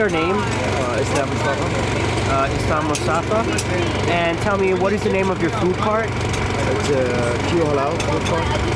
your name? Islam Mustafa. Islam Mustafa. And tell me, what is the name of your food cart? It's Q Halal Cart.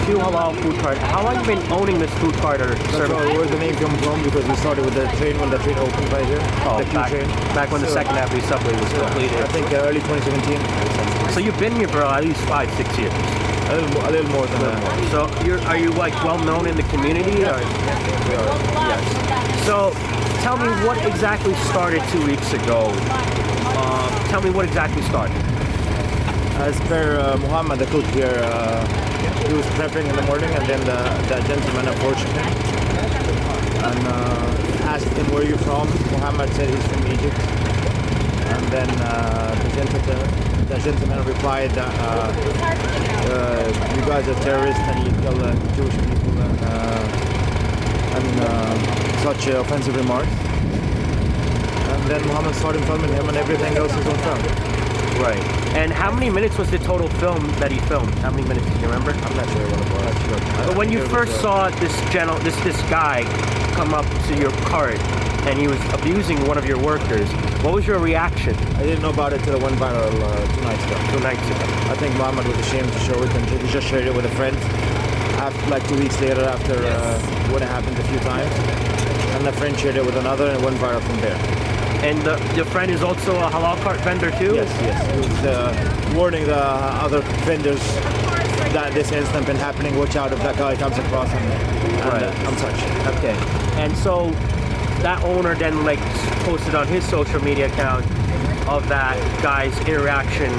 Q Halal Food Cart. How long have you been owning this food cart or service? Where the name comes from, because we started with the train when the train opened right here. Oh, the Q train. Back when the Second Ave subway was completed. I think early 2017. So you've been here for at least 5-6 years. A little more than that. So are you like well known in the community? Or? Yes. So tell me what exactly started 2 weeks ago. Tell me what exactly started. As per Mohammed, the cook here, he was prepping in the morning, and then the gentleman approached him and asked him, "Where are you from?" Mohammed said he's from Egypt, and then the gentleman replied that you guys are terrorists and you kill Jewish people and such offensive remarks. And then Mohammed started filming him, and everything else is on film. Right. And how many minutes was the total film that he filmed? How many minutes do you remember? I'm not sure what it was. But when you first saw this guy come up to your cart and he was abusing one of your workers, what was your reaction? I didn't know about it till it went viral 2 nights ago. 2 nights ago. I think Mohammed was ashamed to show it, and he just shared it with a friend. After, like 2 weeks later, after what happened a few times, and the friend shared it with another, and it went viral from there. And your friend is also a halal cart vendor too? Yes. He was warning the other vendors that this incident been happening. Watch out if that guy comes across and such. Okay. And so that owner then like posted on his social media account of that guy's interaction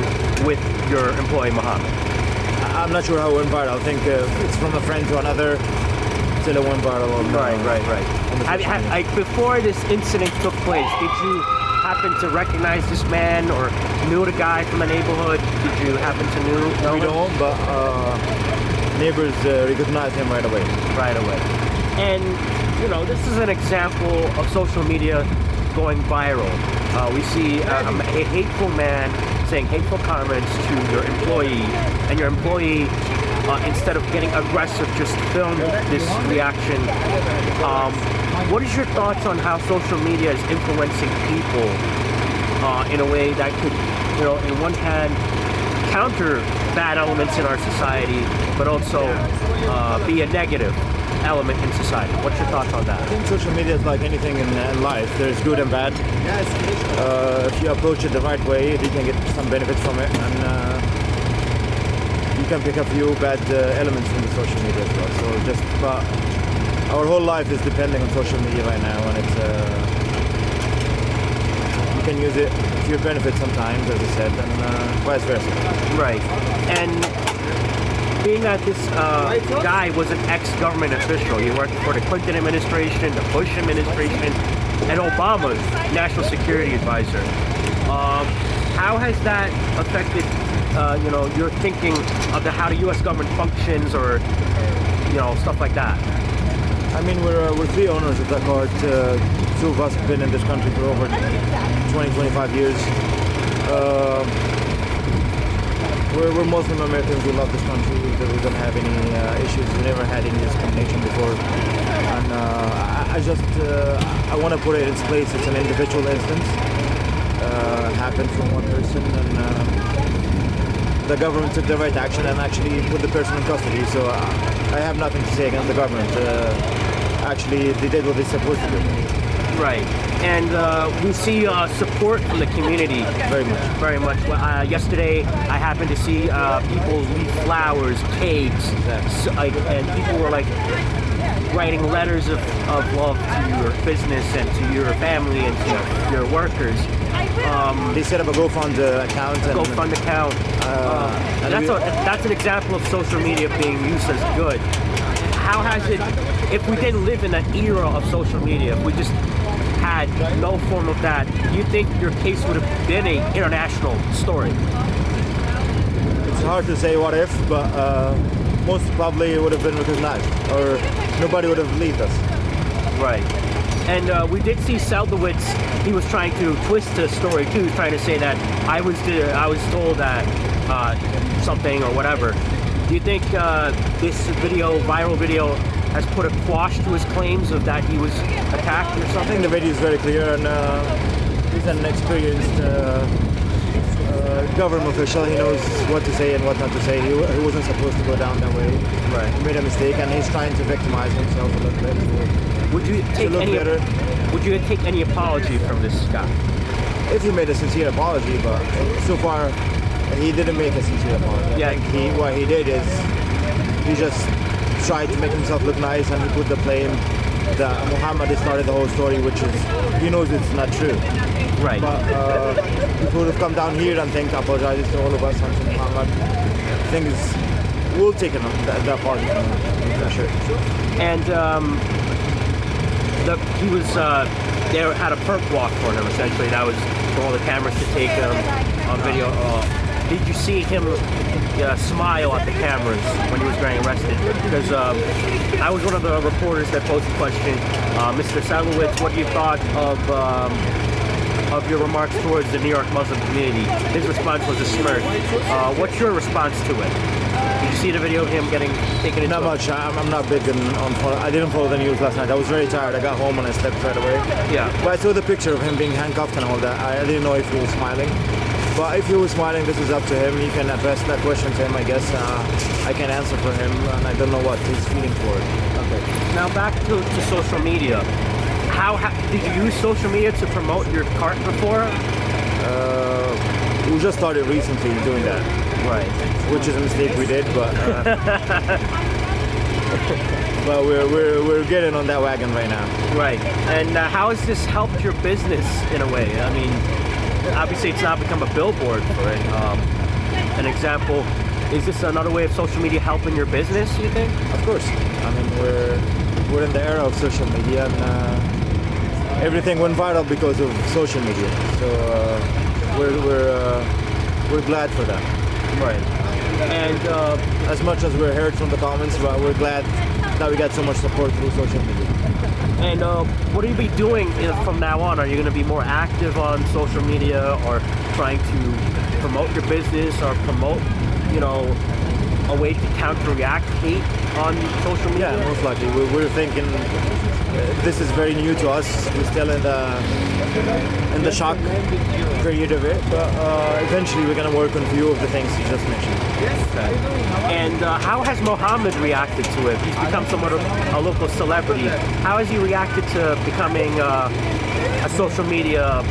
with your employee Mohammed. I'm not sure how it went viral. I think it's from a friend to another till it went viral. Right. Before this incident took place, did you happen to recognize this man or knew the guy from the neighborhood? Did you happen to know We him? don't, but neighbors recognized him right away. Right away. And, you know, this is an example of social media going viral. We see a hateful man saying hateful comments to your employee, and your employee, instead of getting aggressive, just filmed this reaction. What is your thoughts on how social media is influencing people in a way that could, you know, in one hand, counter bad elements in our society, but also be a negative element in society? What's your thoughts on that? I think social media is like anything in life. There's good and bad. If you approach it the right way, you can get some benefits from it, and you can pick a few bad elements from the social media as well. But our whole life is depending on social media right now, and it's you can use it to your benefit sometimes, as I said, and vice versa. Right. And being that this guy was an ex-government official, he worked for the Clinton administration, the Bush administration, and Obama's national security advisor. How has that affected, you know, your thinking of how the U.S. government functions, or, you know, stuff like that? I mean, we're three owners of that cart. Two of us have been in this country for over 20-25 years. We're Muslim Americans. We love this country. We don't have any issues. We never had any discrimination before. And I want to put it in its place. It's an individual instance. Happened from one person, and the government took the right action and actually put the person in custody. So I have nothing to say against the government. Actually, they did what they're supposed to do. Right. And we see support from the community. Very much. Very much. Yesterday, I happened to see people leave flowers, cakes, and people were like writing letters of love to your business and to your family and to your workers. They set up a GoFund account. GoFund account. That's an example of social media being used as good. How has it, if we didn't live in that era of social media, if we just had no form of that, do you think your case would have been an international story? It's hard to say what if, but most probably it would have been recognized, or nobody would have believed us. Right. And we did see Seldowitz. He was trying to twist the story too, trying to say that I was told that something or whatever. Do you think this viral video has put a quash to his claims of that he was attacked or I think something? the video is very clear, and he's an experienced government official. He knows what to say and what not to say. He wasn't supposed to go down that way. Right. He made a mistake, and he's trying to victimize himself a little bit. Would you take look any? better. Would you take any apology from this guy? If he made a sincere apology, but so far he didn't make a sincere apology. Yeah. I think what he did is he just tried to make himself look nice, and he put the blame that Mohammed started the whole story, which is he knows it's not true. Right. But people would have come down here and think apologizes to all of us and to Mohammed. Things will take that apology from him, for sure. And he was they had a perp walk for him essentially. That was for all the cameras to take him on video. Did you see him smile at the cameras when he was getting arrested? Because I was one of the reporters that posed the question, Mr. Seldowitz, what do you thought of your remarks towards the New York Muslim community? His response was a smirk. What's your response to it? Did you see the video of him getting taken into? Not much. I'm not big on follow. I didn't follow the news last night. I was very tired. I got home and I slept right away. Yeah. But I saw the picture of him being handcuffed and all that. I didn't know if he was smiling. But if he was smiling, this is up to him. He can address that question to him, I guess. I can answer for him, and I don't know what he's feeling for it. Okay. Now back to social media. Did you use social media to promote your cart before? We just started recently doing that. Right. Which is a mistake we did, but but we're getting on that wagon right now. Right. And how has this helped your business in a way? I mean, obviously it's not become a billboard for it. An example, is this another way of social media helping your business, you think? Of course. I mean, we're in the era of social media, and everything went viral because of social media. So we're glad for that. Right. And as much as we're heard from the comments, but we're glad that we got so much support through social media. And what will you be doing from now on? Are you going to be more active on social media, or trying to promote your business, or promote, a way to counteract hate on social media? Yeah, most likely. We're thinking this is very new to us. We're still in the shock period of it, but eventually we're going to work on a few of the things you just mentioned. Okay. And how has Mohammed reacted to it? He's become somewhat of a local celebrity. How has he reacted to becoming a social media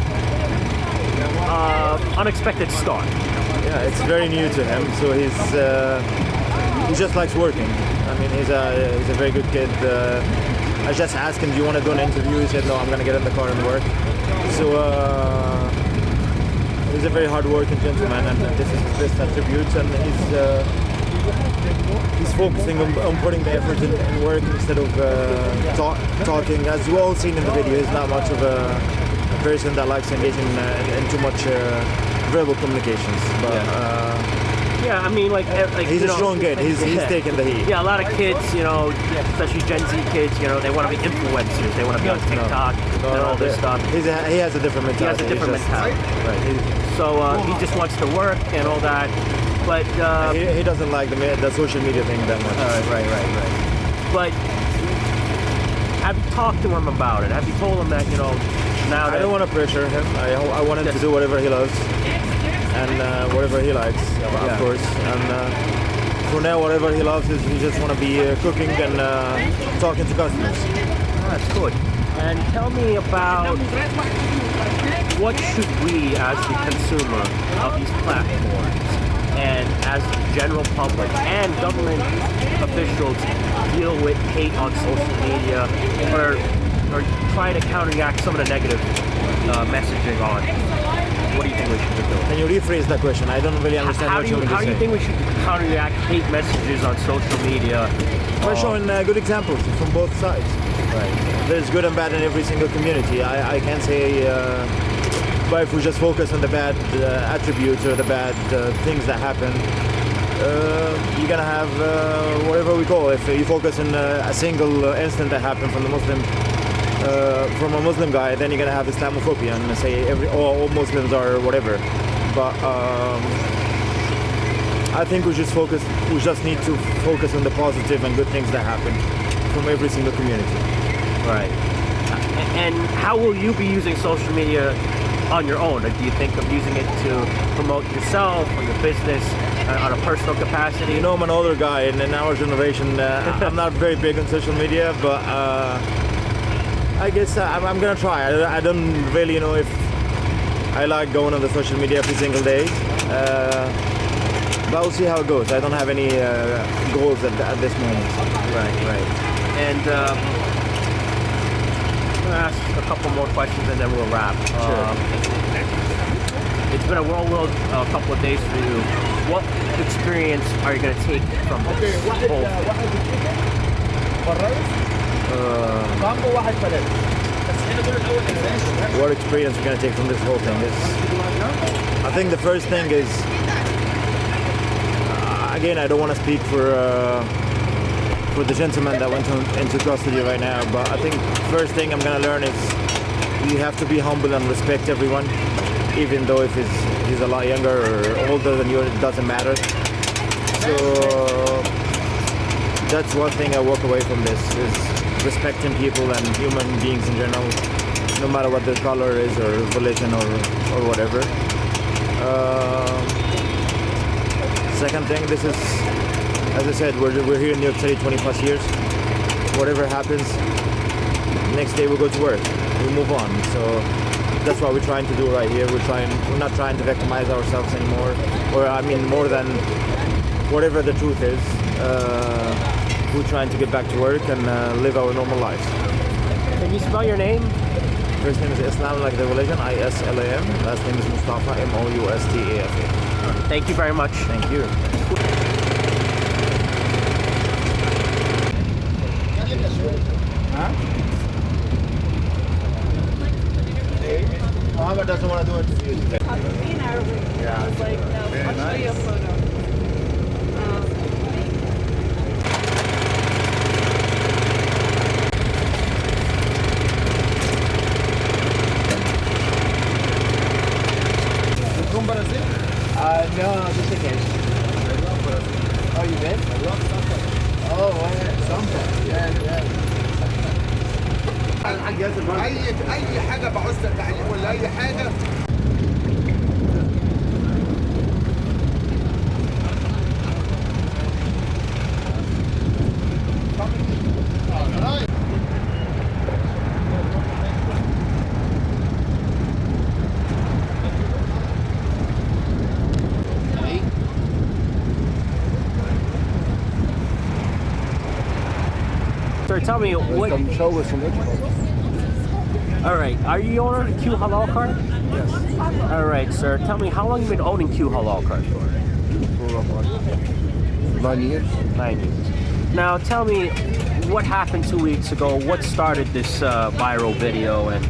unexpected star? Yeah, it's very new to him, so he just likes working. I mean, he's a very good kid. I just asked him, do you want to do an interview? He said, no, I'm going to get in the car and work. So he's a very hard-working gentleman, and this is his best attributes, and he's focusing on putting the effort in work instead of talking. As you all seen in the video, he's not much of a person that likes engaging in too much verbal communications. But yeah, I mean, like he's a strong kid. He's taking the heat. Yeah, a lot of kids, especially Gen Z kids, they want to be influencers. They want to be on TikTok and all this stuff. He has a different mentality. Mentality. Right. So he just wants to work and all that, but he doesn't like the social media thing that much. Right. But have you talked to him about it? Have you told him that now that I don't want to pressure him. I want him to do whatever he loves and whatever he likes, of course. And for now, whatever he loves is he just want to be cooking and talking to customers. That's good. And tell me about what should we, as the consumer of these platforms, and as the general public and government officials deal with hate on social media, or try to counteract some of the negative messaging on it? What do you think we should be doing? Can you rephrase that question? I don't really understand what you mean to say. How do you think we should counteract hate messages on social media? By showing good examples from both sides. Right. There's good and bad in every single community. I can't say, but if we just focus on the bad attributes or the bad things that happen, you're gonna have whatever we call. If you focus on a single incident that happened from a Muslim guy, then you're gonna have Islamophobia and say all Muslims are whatever. But I think we just need to focus on the positive and good things that happen from every single community. Right. And how will you be using social media on your own? Or do you think of using it to promote yourself or your business on a personal capacity? You know, I'm an older guy, and in our generation, I'm not very big on social media, but I guess I'm gonna try. I don't really know if I like going on the social media every single day, but we'll see how it goes. I don't have any goals at this moment. Right. And I'm gonna ask a couple more questions and then we'll wrap. Sure. It's been a whirlwind couple of days for you. What experience are you going to take from this whole thing? What experience we're going to take from this whole thing is, I think the first thing is, again, I don't want to speak for the gentleman that went into custody right now, but I think first thing I'm going to learn is you have to be humble and respect everyone, even though if he's a lot younger or older than you, it doesn't matter. So that's one thing I walk away from this, is respecting people and human beings in general, no matter what their color is or religion or whatever. Second thing, this is, as I said, we're here in New York City 20 plus years. Whatever happens, next day we'll go to work, we move on. So that's what we're trying to do right here. We're not trying to victimize ourselves anymore, or I mean more than whatever the truth is. We're trying to get back to work and live our normal lives. Can you spell your name? First name is Islam, like the religion, I-S-L-A-M. Last name is Mustafa, M-O-U-S-T-A-F-A. Thank you very much. Thank you. Mohammed doesn't want to do it to you today. Yeah. I was like, no, I'll show you a photo. No, just in case. Oh, you been? I love Sampa. Oh, Sampa. Yeah. اي حاجه بعوز تعليق ولا اي حاجه. Sir, tell me what. Show us some. All right, are you the owner of Q Halal Cart? Yes. All right, sir. Tell me, how long have you been owning Q Halal Cart for? For about 9 years. 9 years. Now, tell me, what happened 2 weeks ago? What started this viral video and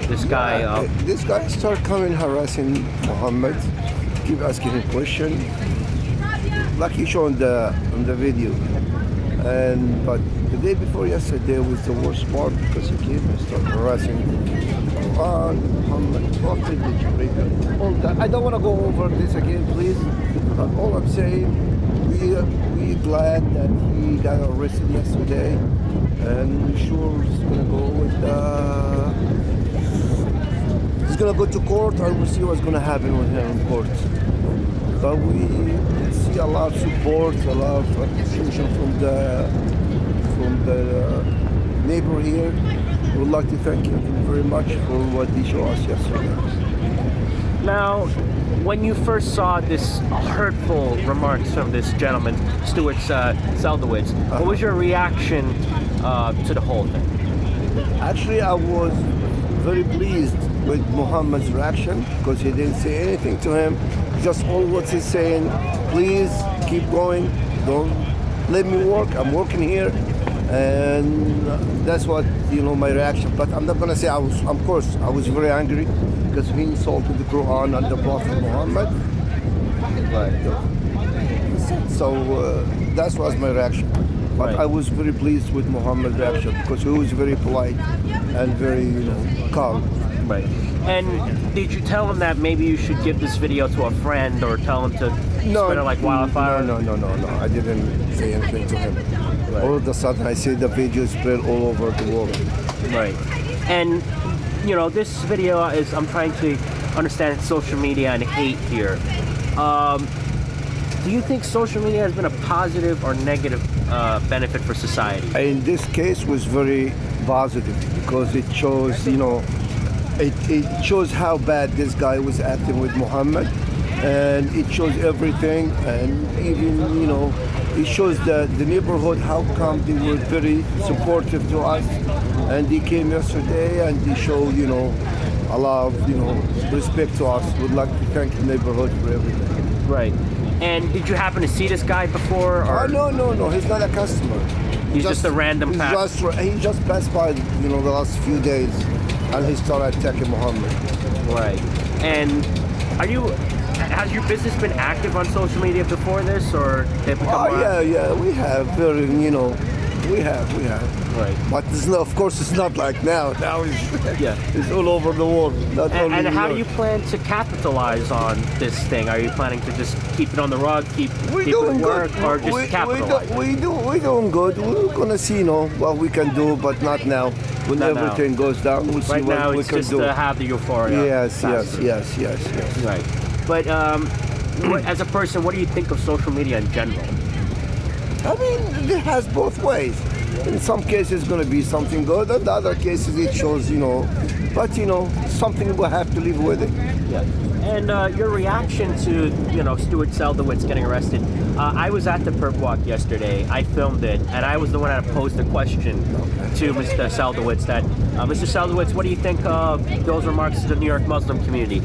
this guy? This guy started coming harassing Mohammed, keep asking him questions, like he showed on the video. But the day before yesterday was the worst part, because he came and started harassing Muhammad, all that. I don't want to go over this again, please. But all I'm saying, we're glad that he got arrested yesterday, and we're sure he's gonna go he's gonna go to court, and we'll see what's gonna happen with him in court. But we see a lot of support, a lot of appreciation from the neighbor here. We would like to thank him very much for what he showed us yesterday. Now, when you first saw this hurtful remarks from this gentleman, Stuart Seldowitz, what was your reaction to the whole thing? Actually, I was very pleased with Muhammad's reaction, because he didn't say anything to him. Just all what he's saying, please keep going, don't let me work, I'm working here. And that's what, my reaction. But I'm not gonna say I was very angry, because he insulted the Quran and the Prophet Muhammad. So that was my reaction. But Right. I was very pleased with Muhammad's reaction, because he was very polite and very, calm. Right. And did you tell him that maybe you should give this video to a friend, or tell him to spread it like wildfire? No. I didn't say anything to him. Right. All of a sudden, I see the video spread all over the world. Right. And, you know, this video is, I'm trying to understand social media and hate here. Do you think social media has been a positive or negative benefit for society? In this case, was very positive because it shows, you know, it shows how bad this guy was acting with Mohammed, and it shows everything, and even, you know, it shows the neighborhood how come they were very supportive to us, and they came yesterday and they showed, you know, a lot of, you know, respect to us. Would like to thank the neighborhood for everything. Right. And did you happen to see this guy before? Or? No, he's not a customer. He's just a random he just passed by, you know, the last few days, and he started attacking Mohammed. Right. And has your business been active on social media before this, or did it become yeah, we have very, you know, we have. Right. But it's not, of course, it's not like now. Now it's all over the world. And how do you plan to capitalize on this thing? Are you planning to just keep it on the rug, keep it work, or just capitalize? We're doing good. We're gonna see, you know, what we can do, but not now. When everything goes down, we'll see right what now, we it's can just do. to have the euphoria. Yes. Right. But as a person, what do you think of social media in general? I mean, it has both ways. In some cases, it's going to be something good. In other cases, it shows, you know, but, you know, something we'll have to live with it. Yeah. And your reaction to, you know, Stuart Seldowitz getting arrested. I was at the perp walk yesterday. I filmed it, and I was the one that posed the question to Mr. Seldowitz that, Mr. Seldowitz, what do you think of those remarks to the New York Muslim community?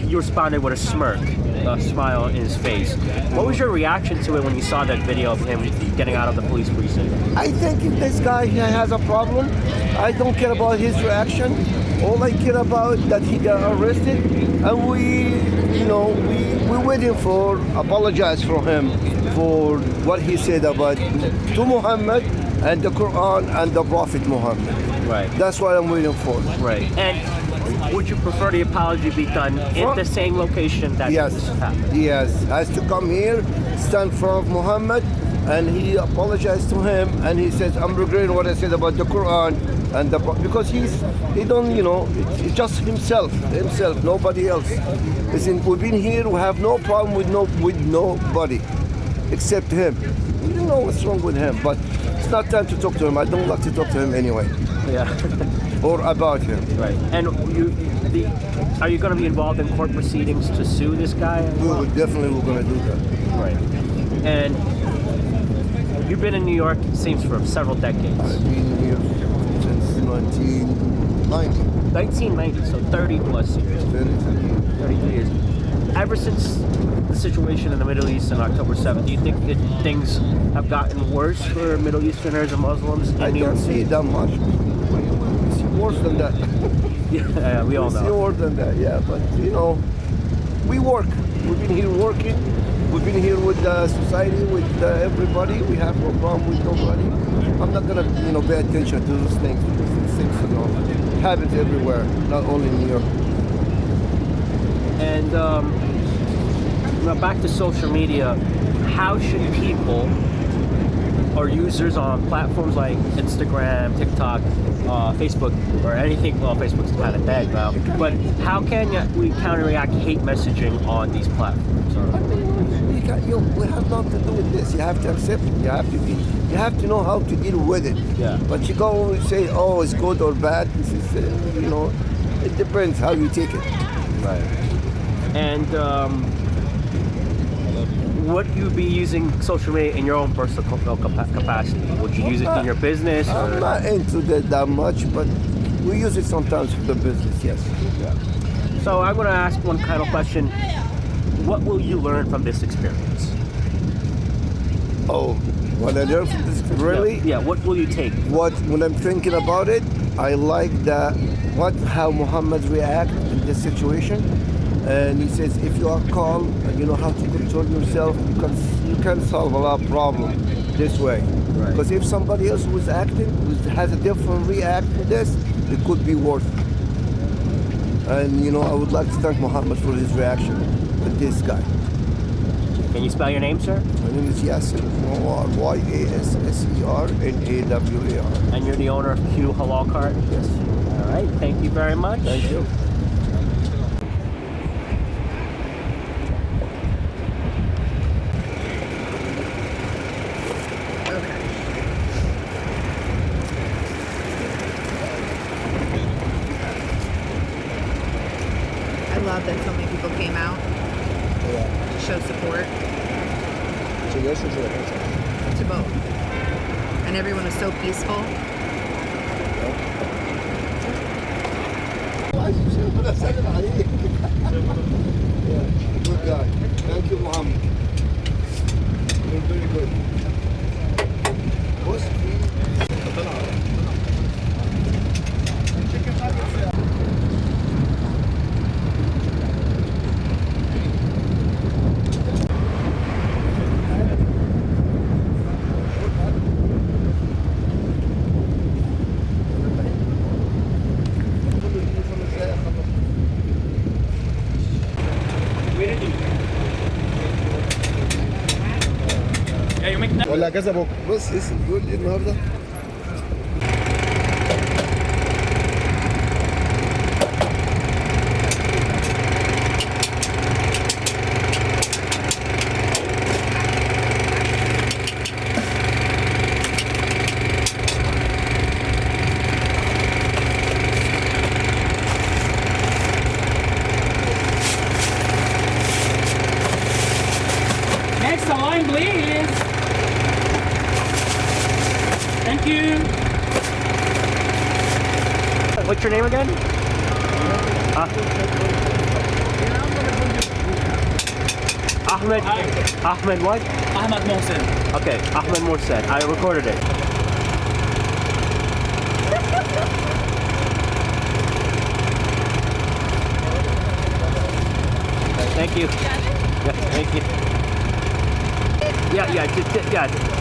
He responded with a smirk, a smile in his face. What was your reaction to it when you saw that video of him getting out of the police precinct? I think if this guy has a problem, I don't care about his reaction. All I care about that he got arrested, and we're waiting for apologize from him for what he said about to Muhammad and the Quran and the Prophet Muhammad. Right. That's what I'm waiting for. Right. And would you prefer the apology be done in the same location that this happened? Yes. Has to come here, stand in front of Muhammad, and he apologized to him, and he says, I'm regretting what I said about the Quran and because he don't, you know, it's just himself, nobody else. Listen, we've been here, we have no problem with nobody except him. We don't know what's wrong with him, but it's not time to talk to him. I don't like to talk to him anyway. Yeah. Or about him. Right. And are you going to be involved in court proceedings to sue this guy? We're going to do that. Right. And you've been in New York, it seems, for several decades. I've been here since 1990. 1990, so 30 plus years. 33 years. Ever since the situation in the Middle East on October 7th, do you think that things have gotten worse for Middle Easterners and Muslims in New York? I don't see that much. We see worse than that. Yeah, we all know. We see worse than that, yeah. But, you know, we work. We've been here working. We've been here with the society, with everybody. We have no problem with nobody. I'm not gonna, you know, pay attention to those things because these things, you know, happens everywhere, not only in New York. And now back to social media. How should people or users on platforms like Instagram, TikTok, Facebook, or anything? Well, Facebook's kind of dead now. But how can we counteract hate messaging on these platforms? We have nothing to do with this. You have to accept it. You have to know how to deal with it. Yeah. But you go and say, oh, it's good or bad. This is, you know, it depends how you take it. Right. And would you be using social media in your own personal capacity? Would you use it in your business? I'm not into that much, but we use it sometimes for the business, yes. Yeah. So I'm going to ask one final question. What will you learn from this experience? Oh, what I learned from this, really? Yeah, what will you take? When I'm thinking about it, I like how Muhammad react in this situation. And he says, if you are calm and you know how to control yourself, you can solve a lot of problems this way. Right. Because if somebody else was acting, has a different react to this, it could be worse. And you know, I would like to thank Muhammad for his reaction with this guy. Can you spell your name, sir? My name is Yasser Nawar, Yassernaawar. And you're the owner of Q Halal Cart? Yes. All right, thank you very much. Thank you. I love that so many people came out to show support to both. And everyone was so peaceful. Good guy. Thank you, Mohammed. You're very good. What's ولا كذا بكره. بص اسم بيقول ايه النهارده؟ Next line, please. Thank you. What's your name again? Ahmed. Ahmed what? Ahmed Mohsen. Okay, Ahmed Morset. I recorded it. Thank you. Yeah, thank you. Yeah, yeah.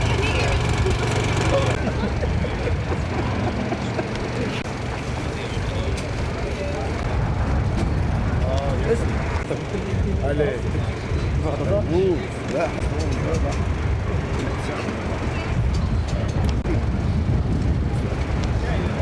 عليه. لا